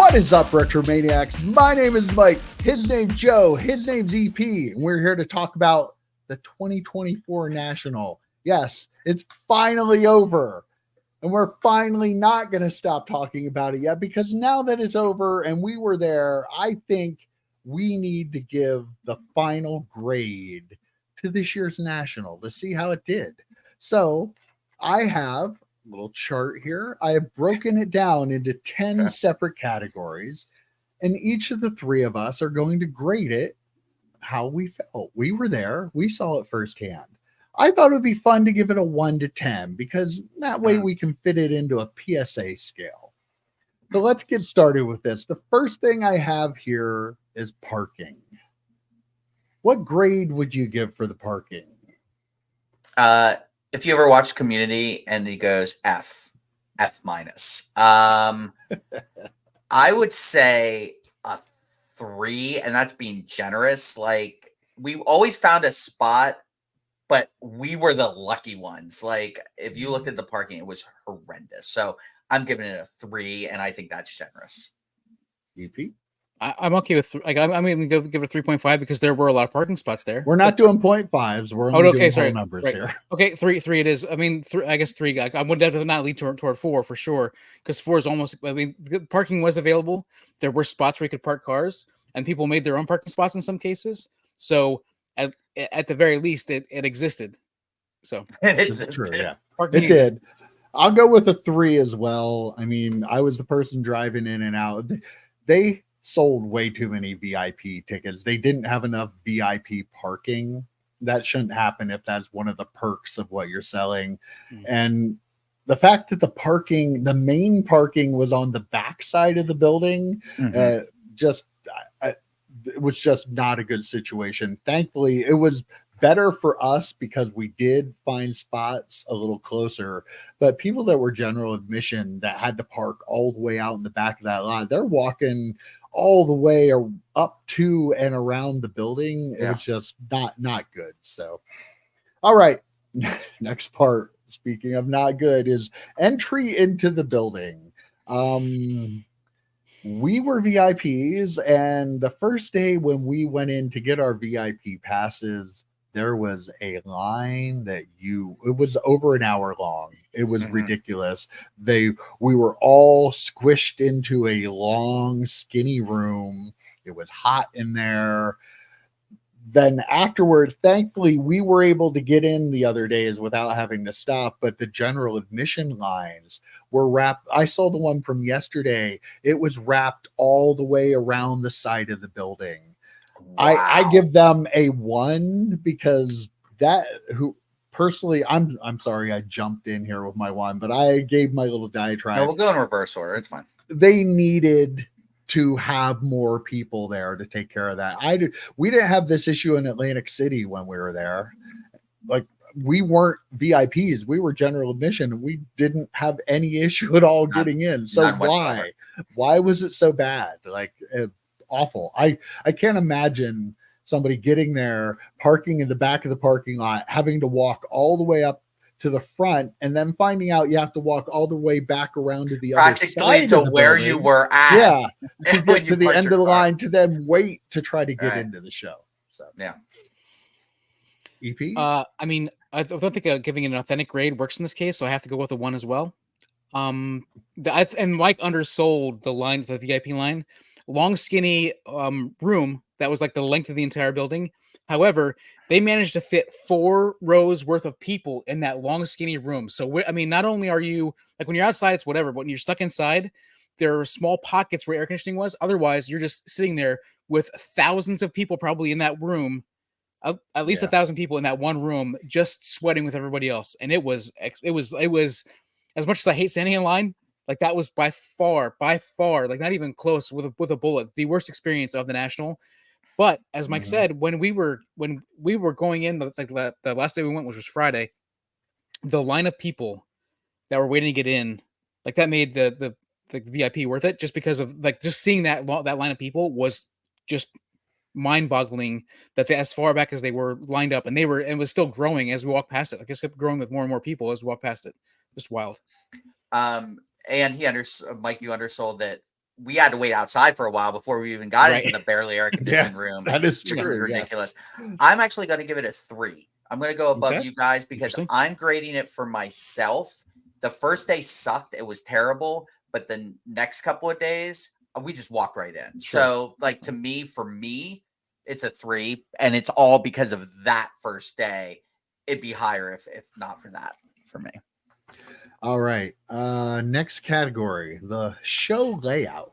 What is up, Retromaniacs? My name is Mike. His name's Joe. His name's EP. And we're here to talk about the 2024 National. Yes, it's finally over. And we're finally not going to stop talking about it yet, because now that it's over and we were there, I think we need to give the final grade to this year's National to see how it did. So I have a little chart here. I have broken it down into 10 separate categories, and each of the three of us are going to grade it how we felt. We were there. We saw it firsthand. I thought it would be fun to give it a 1 to 10, because that way we can fit it into a PSA scale. So let's get started with this. The first thing I have here is parking. What grade would you give for the parking? If you ever watch Community and he goes F minus, I would say a 3, and that's being generous. Like, we always found a spot, but we were the lucky ones. Like, if you looked at the parking, it was horrendous. So I'm giving it a 3, and I think that's generous. EP? I'm okay with I'm going to give it a 3.5 because there were a lot of parking spots there. We're not doing 0.5s. We're only doing whole numbers here. Okay, 3 it is. I mean, I guess 3. I would definitely not lead toward 4 for sure, because 4 is almost. I mean, the parking was available. There were spots where you could park cars, and people made their own parking spots in some cases. So at the very least, it existed. So it's true. Yeah, parking did. I'll go with a 3 as well. I mean, I was the person driving in and out. They sold way too many VIP tickets. They didn't have enough VIP parking. That shouldn't happen if that's one of the perks of what you're selling. Mm-hmm. And the fact that the main parking was on the back side of the building, it was just not a good situation. Thankfully, it was better for us because we did find spots a little closer, but people that were general admission that had to park all the way out in the back of that lot, they're walking all the way up to and around the building. It was just not good. So, all right. Next part, speaking of not good, is entry into the building. We were VIPs, and the first day when we went in to get our VIP passes, there was a line that it was over an hour long. It was ridiculous. We were all squished into a long, skinny room. It was hot in there. Then afterwards, thankfully, we were able to get in the other days without having to stop, but the general admission lines were wrapped. I saw the one from yesterday. It was wrapped all the way around the side of the building. Wow. I give them a 1 because personally, I'm sorry I jumped in here with my 1, but I gave my little diatribe. No, we'll go in reverse order. It's fine. They needed to have more people there to take care of that. We didn't have this issue in Atlantic City when we were there. Like, we weren't VIPs. We were general admission, and we didn't have any issue at all getting in. So why was it so bad? Like, awful. I can't imagine somebody getting there, parking in the back of the parking lot, having to walk all the way up to the front, and then finding out you have to walk all the way back around to the other side to where you were at. Yeah, to get to the end of the line, to then wait to try to get into the show. So yeah. EP. I mean, I don't think giving it an authentic grade works in this case, so I have to go with a 1 as well. And Mike undersold the line, the VIP line. Long, skinny room that was like the length of the entire building. However, they managed to fit 4 rows worth of people in that long, skinny room. So, I mean, not only are you, like, when you're outside, it's whatever, but when you're stuck inside, there are small pockets where air conditioning was. Otherwise, you're just sitting there with thousands of people probably in that room, at least 1,000 people in that one room, just sweating with everybody else. And it was as much as I hate standing in line, like, that was by far, like, not even close with a bullet, the worst experience of the National. But as Mike said, when we were going in, like, the last day we went, which was Friday, the line of people that were waiting to get in, like, that made the VIP worth it, just because of, like, just seeing that line of people was just mind-boggling, that they, as far back as they were lined up, and it was still growing as we walked past it. Like, it kept growing with more and more people as we walked past it. Just wild. And Mike, you undersold that we had to wait outside for a while before we even got Right. into the barely air conditioned room, That is which was true. Yeah. ridiculous. I'm actually going to give it a 3. I'm going to go above Okay. you guys because Interesting. I'm grading it for myself. The first day sucked. It was terrible. But the next couple of days, we just walked right in. Sure. So, like, to me, for me, it's a 3. And it's all because of that first day. It'd be higher if not for that for me. All right. Next category, the show layout.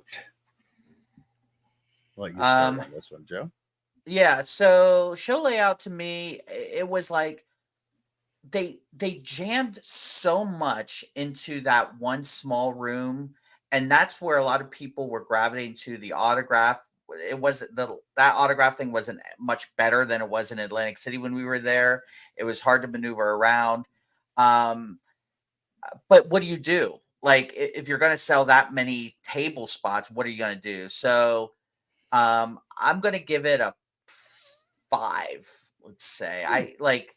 I'll let you start on this one, Joe. Yeah, so show layout to me, it was like they jammed so much into that one small room, and that's where a lot of people were gravitating to the autograph. It wasn't that autograph thing wasn't much better than it was in Atlantic City when we were there. It was hard to maneuver around. But what do you do? Like if you're going to sell that many table spots, what are you going to do? So I'm going to give it a 5, let's say. I like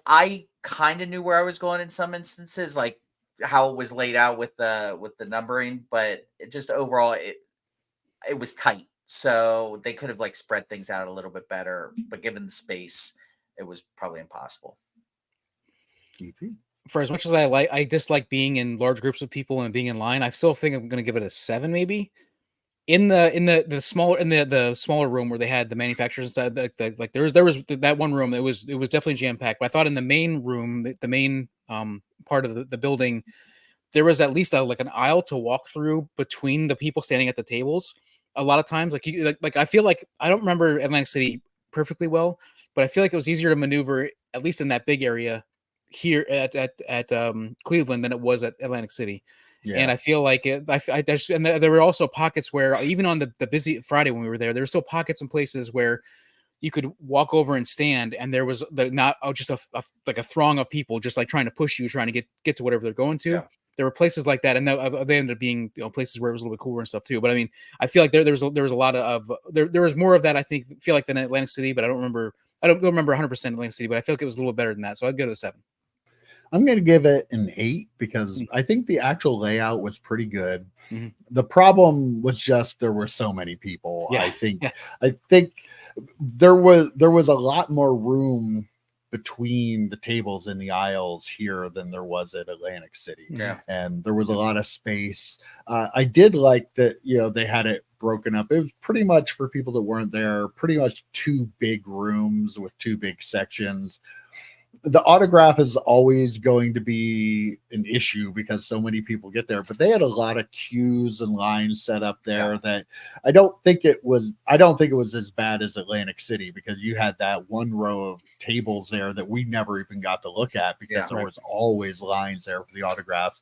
I kind of knew where I was going in some instances, like how it was laid out with the numbering, but it just overall it was tight. So they could have like spread things out a little bit better, but given the space, it was probably impossible. For as much as I dislike being in large groups of people and being in line, I still think I'm going to give it a 7, maybe. In the smaller room where they had the manufacturers and stuff, like there was that one room. It was definitely jam packed. But I thought in the main room, the main part of the building, there was at least like an aisle to walk through between the people standing at the tables. A lot of times, like I feel like I don't remember Atlantic City perfectly well, but I feel like it was easier to maneuver at least in that big area here at Cleveland than it was at Atlantic City. Yeah. And I feel like there were also pockets where even on the busy Friday when we were there were still pockets and places where you could walk over and stand, and there was just a throng of people just like trying to push you, trying to get to whatever they're going to. Yeah. There were places like that, and they ended up being places where it was a little bit cooler and stuff too. But I mean, I feel like there was a lot of there was more of that. I feel like than Atlantic City, but I don't remember 100% Atlantic City, but I feel like it was a little better than that. So I'd give it a 7. I'm going to give it an 8 because I think the actual layout was pretty good. Mm-hmm. The problem was just there were so many people. Yeah. I think there was a lot more room between the tables in the aisles here than there was at Atlantic City. Yeah. And there was a lot of space. I did like that, they had it broken up. It was pretty much, for people that weren't there, pretty much 2 big rooms with 2 big sections. The autograph is always going to be an issue because so many people get there, but they had a lot of queues and lines set up there that I don't think it was as bad as Atlantic City, because you had that one row of tables there that we never even got to look at because there was always lines there for the autographs.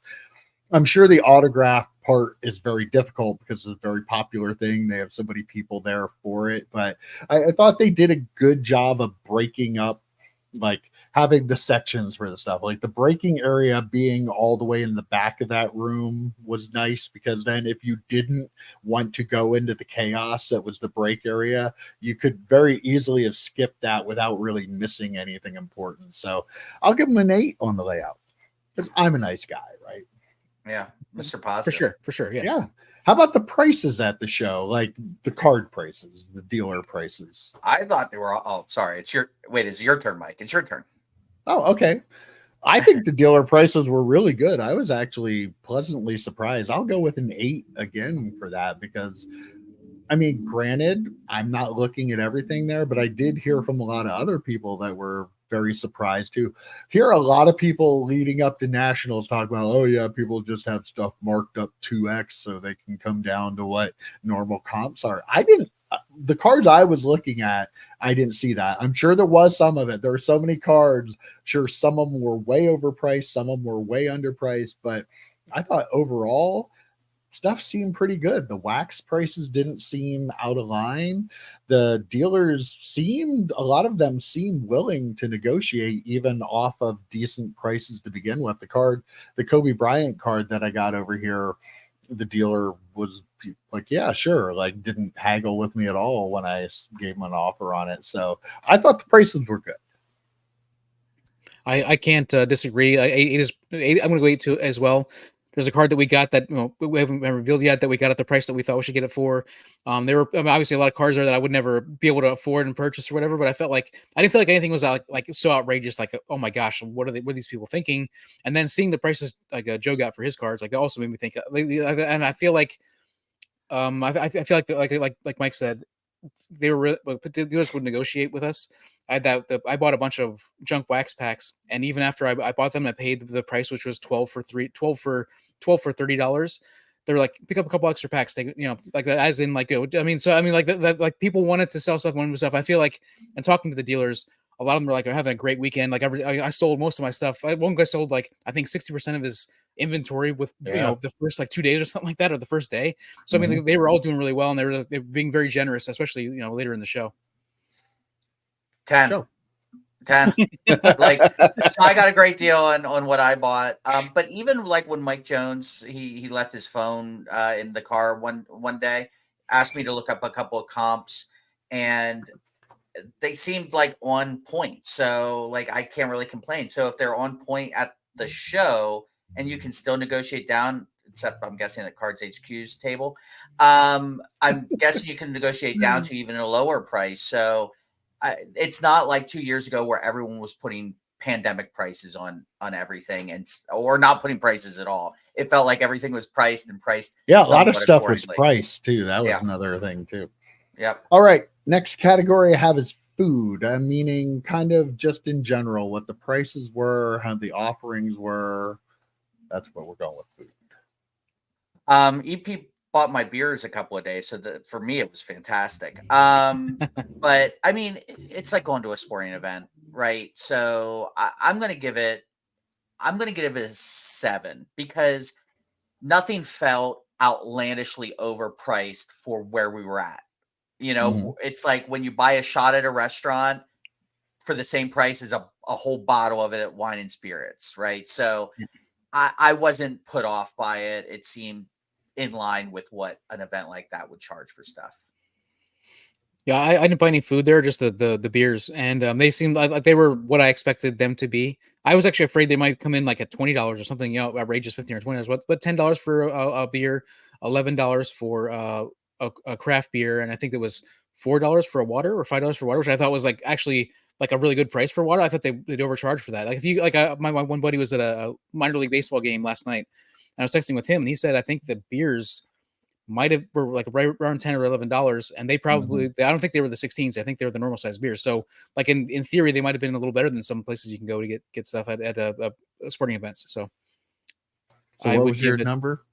I'm sure the autograph part is very difficult because it's a very popular thing. They have so many people there for it, but I thought they did a good job of breaking up, like having the sections for the stuff. Like the breaking area being all the way in the back of that room was nice, because then if you didn't want to go into the chaos that was the break area, you could very easily have skipped that without really missing anything important. So I'll give them an 8 on the layout because I'm a nice guy, right? Yeah, Mr. Positive. For sure. Yeah. Yeah. How about the prices at the show? Like the card prices, the dealer prices? I thought they were all, sorry. It's your turn, Mike. It's your turn. Oh, okay. I think the dealer prices were really good. I was actually pleasantly surprised. I'll go with an 8 again for that, because I mean, granted, I'm not looking at everything there, but I did hear from a lot of other people that were very surprised too. Hear a lot of people leading up to nationals talk about, oh yeah, people just have stuff marked up 2x so they can come down to what normal comps are. The cards I was looking at, I didn't see that. I'm sure there was some of it. There were so many cards. Sure, some of them were way overpriced, some of them were way underpriced, but I thought overall stuff seemed pretty good. The wax prices didn't seem out of line. The dealers a lot of them seemed willing to negotiate even off of decent prices to begin with. The Kobe Bryant card that I got over here, the dealer was like, yeah, sure. Like, didn't haggle with me at all when I gave him an offer on it. So I thought the prices were good. I can't disagree. I'm going to go 8 too as well. There's a card that we got that we haven't revealed yet that we got at the price that we thought we should get it for. There were obviously a lot of cards there that I would never be able to afford and purchase or whatever, but I didn't feel like anything was like so outrageous. Like, oh my gosh, what are these people thinking? And then seeing the prices like Joe got for his cards, like, that also made me think. And I feel like, I feel like Mike said, they were dealers would negotiate with us. I bought a bunch of junk wax packs, and even after I bought them, I paid the price, which was $12 for $30. They're like, pick up a couple extra packs, take, like that, as in like, like that, like people wanted to sell stuff, I feel like, and talking to the dealers, a lot of them were like, they're having a great weekend. Like I sold most of my stuff. One guy sold like, I think 60% of his inventory with the first like 2 days or something like that, or the first day. So I mean, they were all doing really well, and they were being very generous, especially later in the show. 10. Sure. 10. Like, so I got a great deal on what I bought. But even like when Mike Jones, he left his phone in the car one day, asked me to look up a couple of comps, and they seemed like on point. So like I can't really complain. So if they're on point at the show and you can still negotiate down, except I'm guessing at Cards HQ's table, I'm guessing you can negotiate down to even a lower price. So it's not like 2 years ago where everyone was putting pandemic prices on everything or not putting prices at all. It felt like everything was priced. Yeah, a lot of stuff was priced too. That was another thing too. Yep. All right. Next category I have is food. Meaning kind of just in general, what the prices were, how the offerings were. That's what we're going with food. EP bought my beers a couple of days, so for me it was fantastic. But I mean, it's like going to a sporting event, right? So I'm gonna give it a 7 because nothing felt outlandishly overpriced for where we were at. It's like when you buy a shot at a restaurant for the same price as a whole bottle of it at Wine and Spirits, right? So I wasn't put off by it. It seemed in line with what an event like that would charge for stuff. Yeah, I didn't buy any food there, just the beers, and they seemed like they were what I expected them to be. I was actually afraid they might come in like at $20 or something, outrageous, $15 or $20, but $10 for a beer, $11 for a craft beer, and I think it was $4 for a water or $5 for water, which I thought was like actually like a really good price for water. I thought they'd overcharge for that. Like if you like, my one buddy was at a minor league baseball game last night, and I was texting with him, and he said I think the beers were like right around $10 or $11, and they probably I don't think they were the 16s. I think they were the normal size beers. So like in theory, they might have been a little better than some places you can go to get stuff at sporting events. So what was your number?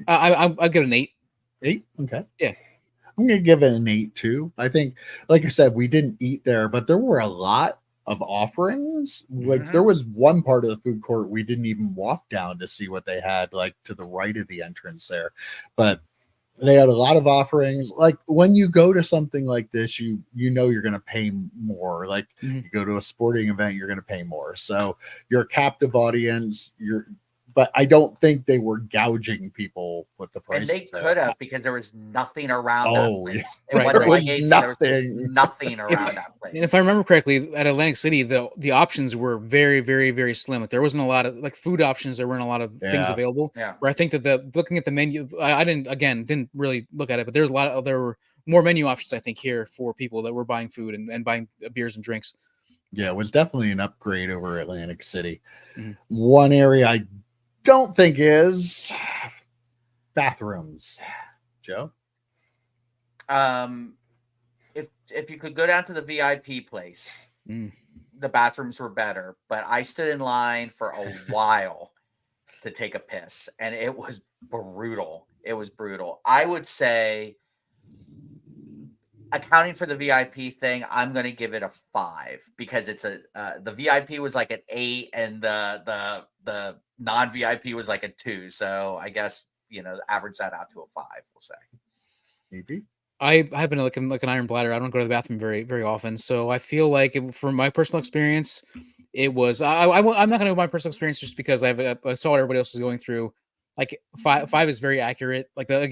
I'll give it an 8. 8? Okay. Yeah. I'm going to give it an 8 too. I think, like I said, we didn't eat there, but there were a lot of offerings. Like there was one part of the food court we didn't even walk down to see what they had, like to the right of the entrance there. But they had a lot of offerings. Like when you go to something like this, you know you're going to pay more. Like you go to a sporting event, you're going to pay more. So you're a captive audience. But I don't think they were gouging people with the price. And they could have, because there was nothing around that place. Yeah. It wasn't like AC, there was nothing around that place. And if I remember correctly, at Atlantic City, the options were very, very, very slim. Like, there wasn't a lot of like food options. There weren't a lot of things available. Yeah. Where I think that looking at the menu, I didn't really look at it, but there were more menu options, I think, here for people that were buying food and buying beers and drinks. Yeah, it was definitely an upgrade over Atlantic City. One area I don't think is bathrooms. Joe? If you could go down to the VIP place, the bathrooms were better, but I stood in line for a while to take a piss, and it was brutal. It was brutal. I would say, accounting for the VIP thing, I'm going to give it a 5 because it's the VIP was like an 8 and the non-VIP was like a 2. So I guess, average that out to a 5, we'll say. Maybe. I have been like an iron bladder. I don't go to the bathroom very, very often. So I feel like from my personal experience, it was, I'm not going to go my personal experience just because I saw what everybody else is going through. Like 5 is very accurate. Like the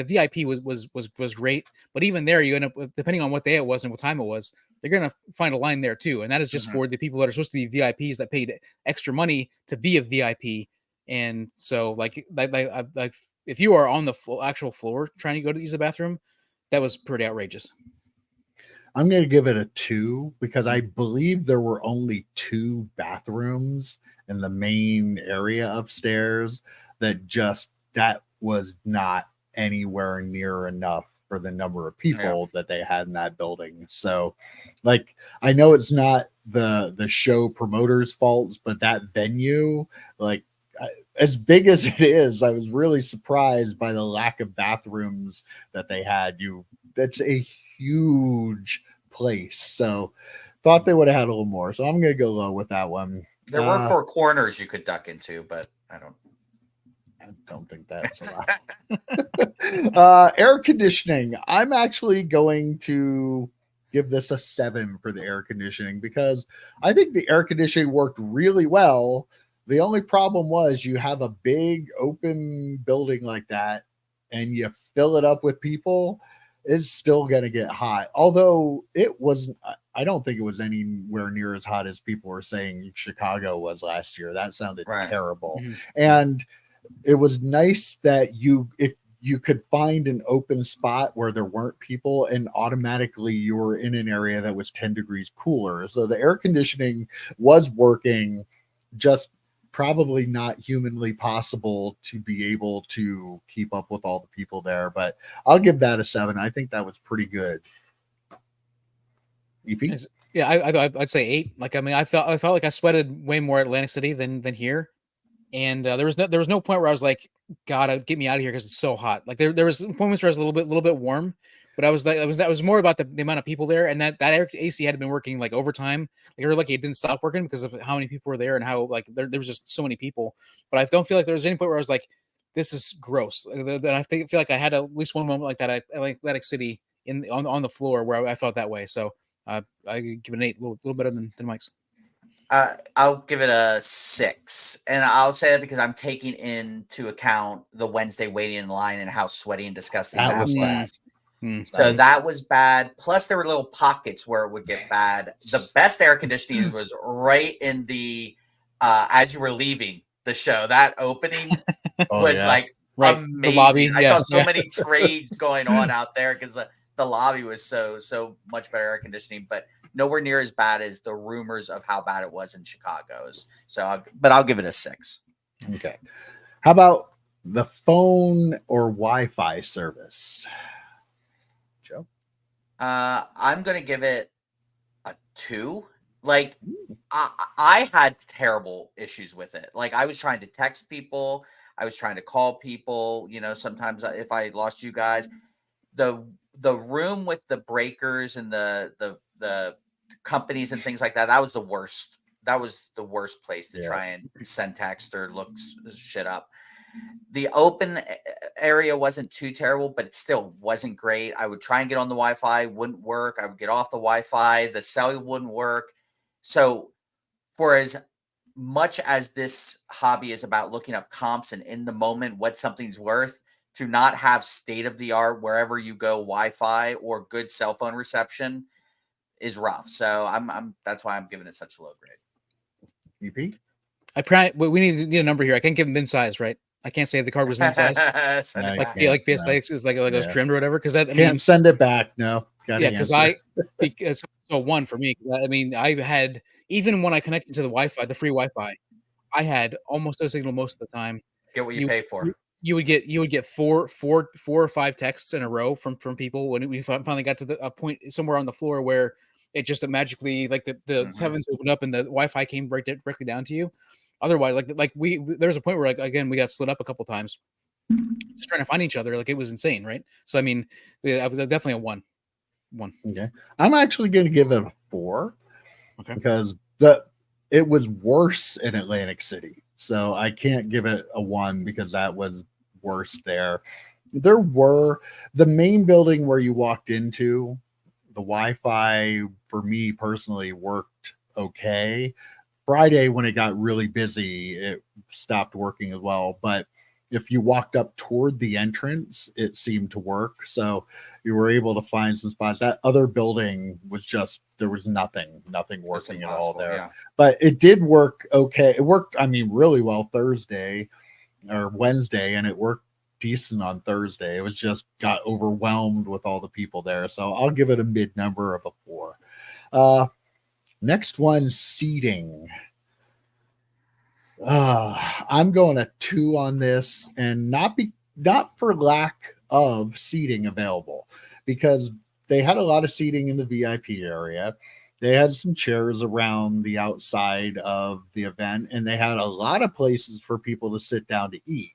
VIP was great, but even there, you end up with, depending on what day it was and what time it was, they're gonna find a line there too, and that is just for the people that are supposed to be VIPs that paid extra money to be a VIP And so like if you are on the actual floor trying to go to use the bathroom, that was pretty outrageous. I'm going to give it a 2 because I believe there were only 2 bathrooms in the main area upstairs that was not anywhere near enough for the number of people that they had in that building. So like, I know it's not the show promoters' faults, but that venue, like, as big as it is, I was really surprised by the lack of bathrooms that they had. That's a huge place. So thought they would have had a little more. So I'm going to go low with that one. There were 4 corners you could duck into, but I don't think that's allowed. Air conditioning. I'm actually going to give this a 7 for the air conditioning because I think the air conditioning worked really well. The only problem was you have a big open building like that and you fill it up with people, it's still going to get hot. Although it wasn't, I don't think it was anywhere near as hot as people were saying Chicago was last year. That sounded terrible. Mm-hmm. And it was nice that if you could find an open spot where there weren't people and automatically you were in an area that was 10 degrees cooler. So the air conditioning was working, just probably not humanly possible to be able to keep up with all the people there, but I'll give that a 7. I think that was pretty good. EP? Yeah, I'd say 8. Like, I mean, I felt like I sweated way more at Atlantic City than here, and there was no point where I was like, God, get me out of here because it's so hot. Like there was moments where I was a little bit warm, but I was like, that was more about the amount of people there, and that AC had been working like overtime. Like, you're lucky it didn't stop working because of how many people were there and how like there was just so many people. But I don't feel like there was any point where I was like, this is gross. And I feel like I had at least one moment like that at Atlantic City on the floor where I felt that way. So I give it an 8, a little better than Mike's. I'll give it a 6, and I'll say that because I'm taking into account the Wednesday waiting in line and how sweaty and disgusting that was. So that was bad. Plus, there were little pockets where it would get bad. The best air conditioning was right in the as you were leaving the show. That opening was like amazing. The lobby, I saw so many trades going on out there because the lobby was so much better air conditioning, but nowhere near as bad as the rumors of how bad it was in Chicago's. So, but I'll give it a 6. Okay. How about the phone or Wi-Fi service? Joe? I'm going to give it a 2. Like, I had terrible issues with it. Like, I was trying to text people. I was trying to call people. You know, sometimes if I lost you guys, the room with the breakers and the companies and things like that, that was the worst. That was the worst place to try and send text or look shit up. The open area wasn't too terrible, but it still wasn't great. I would try and get on the Wi-Fi, wouldn't work. I would get off the Wi-Fi, the cellular wouldn't work. So for as much as this hobby is about looking up comps and in the moment what something's worth, to not have state-of-the-art wherever you go Wi-Fi or good cell phone reception is rough. So I'm that's why I'm giving it such a low grade. EP? We need a number here. I can't give them min size, right? I can't say the card was min size. like PS6 is like it was trimmed or whatever. Because that can't send it back. No. Because 1 for me. I mean, I had, even when I connected to the Wi-Fi, the free Wi-Fi, I had almost no signal most of the time. Get what you pay for. You would get four or 5 texts in a row from people when we finally got to a point somewhere on the floor where it just magically, like the heavens opened up and the Wi-Fi came directly down to you. Otherwise, there was a point where, like, again, we got split up a couple times just trying to find each other. Like, it was insane, right? So I mean, I was definitely a 1. Okay, I'm actually going to give it a 4. Okay, because it was worse in Atlantic City. So I can't give it a 1 because that was worse there. There were the main building where you walked into, the Wi-Fi for me personally worked okay. Friday, when it got really busy, it stopped working as well. But if you walked up toward the entrance, it seemed to work. So you were able to find some spots. That other building was just, there was nothing working at all there. Yeah. But it did work okay. It worked, I mean, really well Thursday. or Wednesday, and it worked decent on Thursday. It was just got overwhelmed with all the people there. So I'll give it a mid number of a 4. Next one, seating. I'm going a 2 on this, and not for lack of seating available, because they had a lot of seating in the VIP area. They had some chairs around the outside of the event, and they had a lot of places for people to sit down to eat.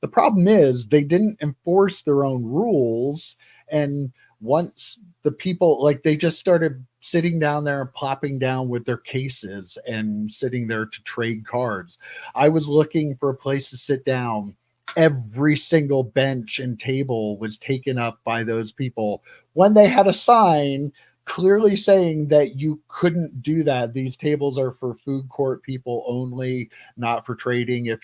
The problem is they didn't enforce their own rules, and once the people, like, they just started sitting down there and plopping down with their cases and sitting there to trade cards. I was looking for a place to sit down. Every single bench and table was taken up by those people when they had a sign clearly saying that you couldn't do that. These tables are for food court people only, not for trading. If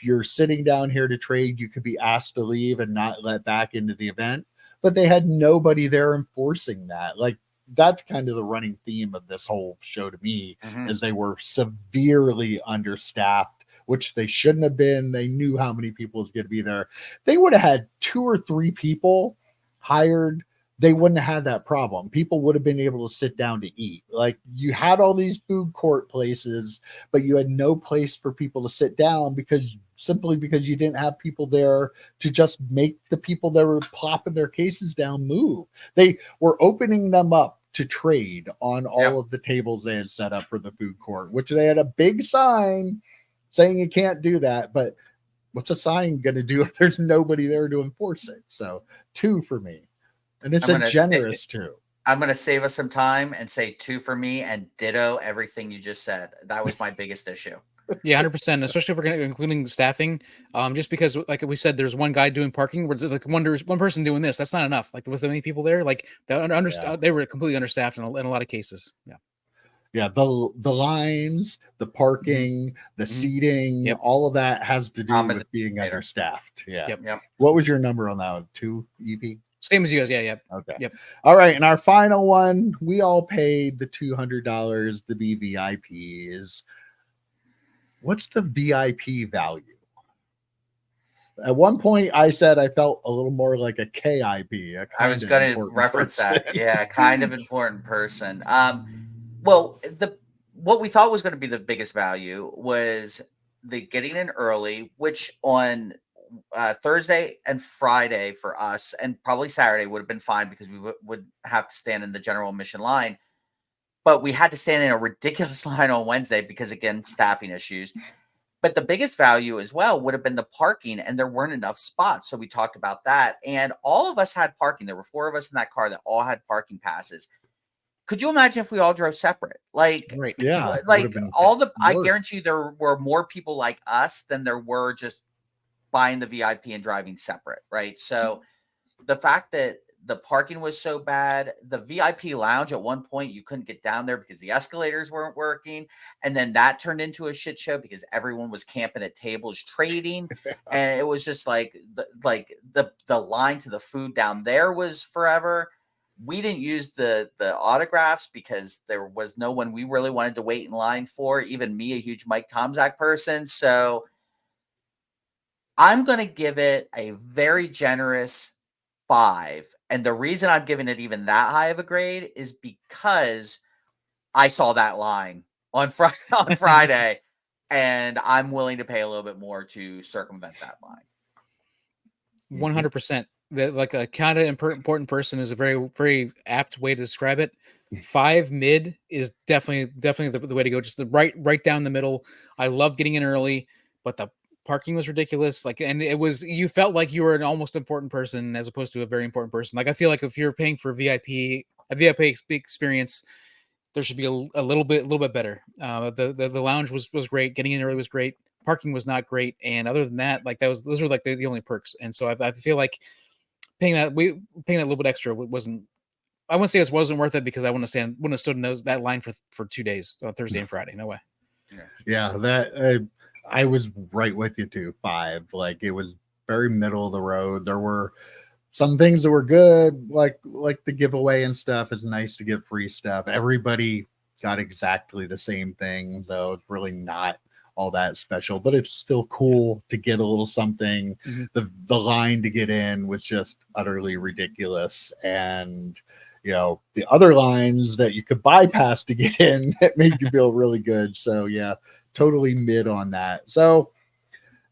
you're sitting down here to trade, you could be asked to leave and not let back into the event. But they had nobody there enforcing that. Like, that's kind of the running theme of this whole show to me, is they were severely understaffed, which they shouldn't have been. They knew how many people was going to be there. They would have had 2 or 3 people hired. They wouldn't have had that problem. People would have been able to sit down to eat. Like, you had all these food court places, but you had no place for people to sit down because you didn't have people there to just make the people that were plopping their cases down move. They were opening them up to trade on all of the tables they had set up for the food court, which they had a big sign saying you can't do that. But what's a sign going to do if there's nobody there to enforce it? So 2 for me. And it's a generous 2. I'm going to save us some time and say 2 for me, and ditto everything you just said. That was my biggest issue. Yeah, 100%. Especially if we're going to including staffing, just because, like we said, there's one guy doing parking. Where there's like one person doing this. That's not enough. Like, with so many people there, like they were completely understaffed in a lot of cases. Yeah, the lines, the parking, the seating, all of that has to do with being understaffed. Yeah. Yep. What was your number on that one? 2 EP? Same as you guys. Yeah. Okay. Yep. All right. And our final one, we all paid the $200 to be VIPs. What's the VIP value? At one point, I said I felt a little more like a KIP. I was going to reference that. Yeah, kind of important person. Well, what we thought was going to be the biggest value was the getting in early, which on Thursday and Friday for us, and probably Saturday would have been fine because we would have to stand in the general admission line. But we had to stand in a ridiculous line on Wednesday because, again, staffing issues. But the biggest value as well would have been the parking, and there weren't enough spots. So we talked about that. And all of us had parking. There were 4 of us in that car that all had parking passes. Could you imagine if we all drove separate? Like, right. Yeah, like I guarantee you there were more people like us than there were just buying the VIP and driving separate, right? So the fact that the parking was so bad, the VIP lounge at one point, you couldn't get down there because the escalators weren't working. And then that turned into a shit show because everyone was camping at tables trading. And it was just like the line to the food down there was forever. We didn't use the autographs because there was no one we really wanted to wait in line for, even me, a huge Mike Tomczak person. So I'm going to give it a very generous 5. And the reason I'm giving it even that high of a grade is because I saw that line on Friday, and I'm willing to pay a little bit more to circumvent that line. 100%. Like a kind of important person is a very, very apt way to describe it. 5 mid is definitely the way to go. Just the right down the middle. I love getting in early, but the parking was ridiculous. Like, and you felt like you were an almost important person as opposed to a very important person. Like, I feel like if you're paying for a VIP experience, there should be a little bit better. The lounge was great. Getting in early was great. Parking was not great. And other than that, like those were like the only perks. And so I feel like paying that little bit extra wasn't. I wouldn't say it wasn't worth it because I wouldn't have stood in that line for 2 days on Thursday and Friday. No way. Yeah, that I was right with you too. 5, like it was very middle of the road. There were some things that were good, like the giveaway and stuff. It's nice to get free stuff. Everybody got exactly the same thing, though it's really not all that special, but it's still cool to get a little something. The line to get in was just utterly ridiculous, and the other lines that you could bypass to get in, it made you feel really good. So yeah, totally mid on that. So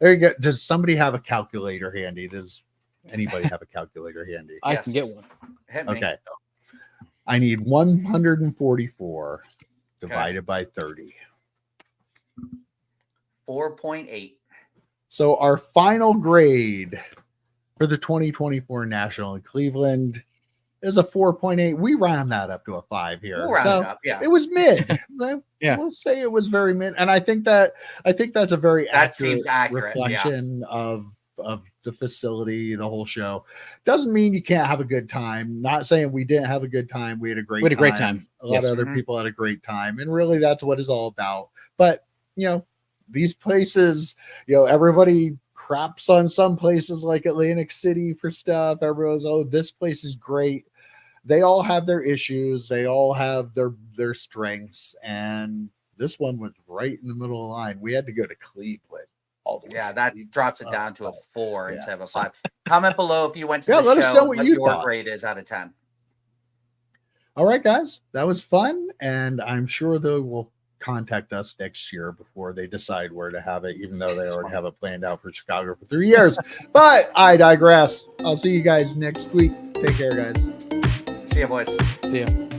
there you go. Does somebody have a calculator handy? Does anybody have a calculator handy? I can get one. Hit me. Okay. I need 144 divided by 30. 4.8. So our final grade for the 2024 National in Cleveland is a 4.8. We round that up to a 5 here. We'll round it up. Yeah. It was mid. Yeah. We'll say it was very mid. And I think that's a very seems accurate, reflection of the facility, the whole show. Doesn't mean you can't have a good time. Not saying we didn't have a good time. We had a great time. A lot of other people had a great time. And really that's what it's all about. But these places, everybody craps on some places like Atlantic City for stuff. Everyone's, oh, this place is great. They all have their issues. They all have their strengths. And this one was right in the middle of the line. We had to go to Cleveland. Yeah, that drops it down to a 4 instead of a 5. Comment below if you went to the let show, us know what you your thought. grade is out of 10. All right, guys. That was fun. And I'm sure they will contact us next year before they decide where to have it, even though they already have it planned out for Chicago for 3 years. But I digress. I'll see you guys next week. Take care, guys. See ya, boys. See ya.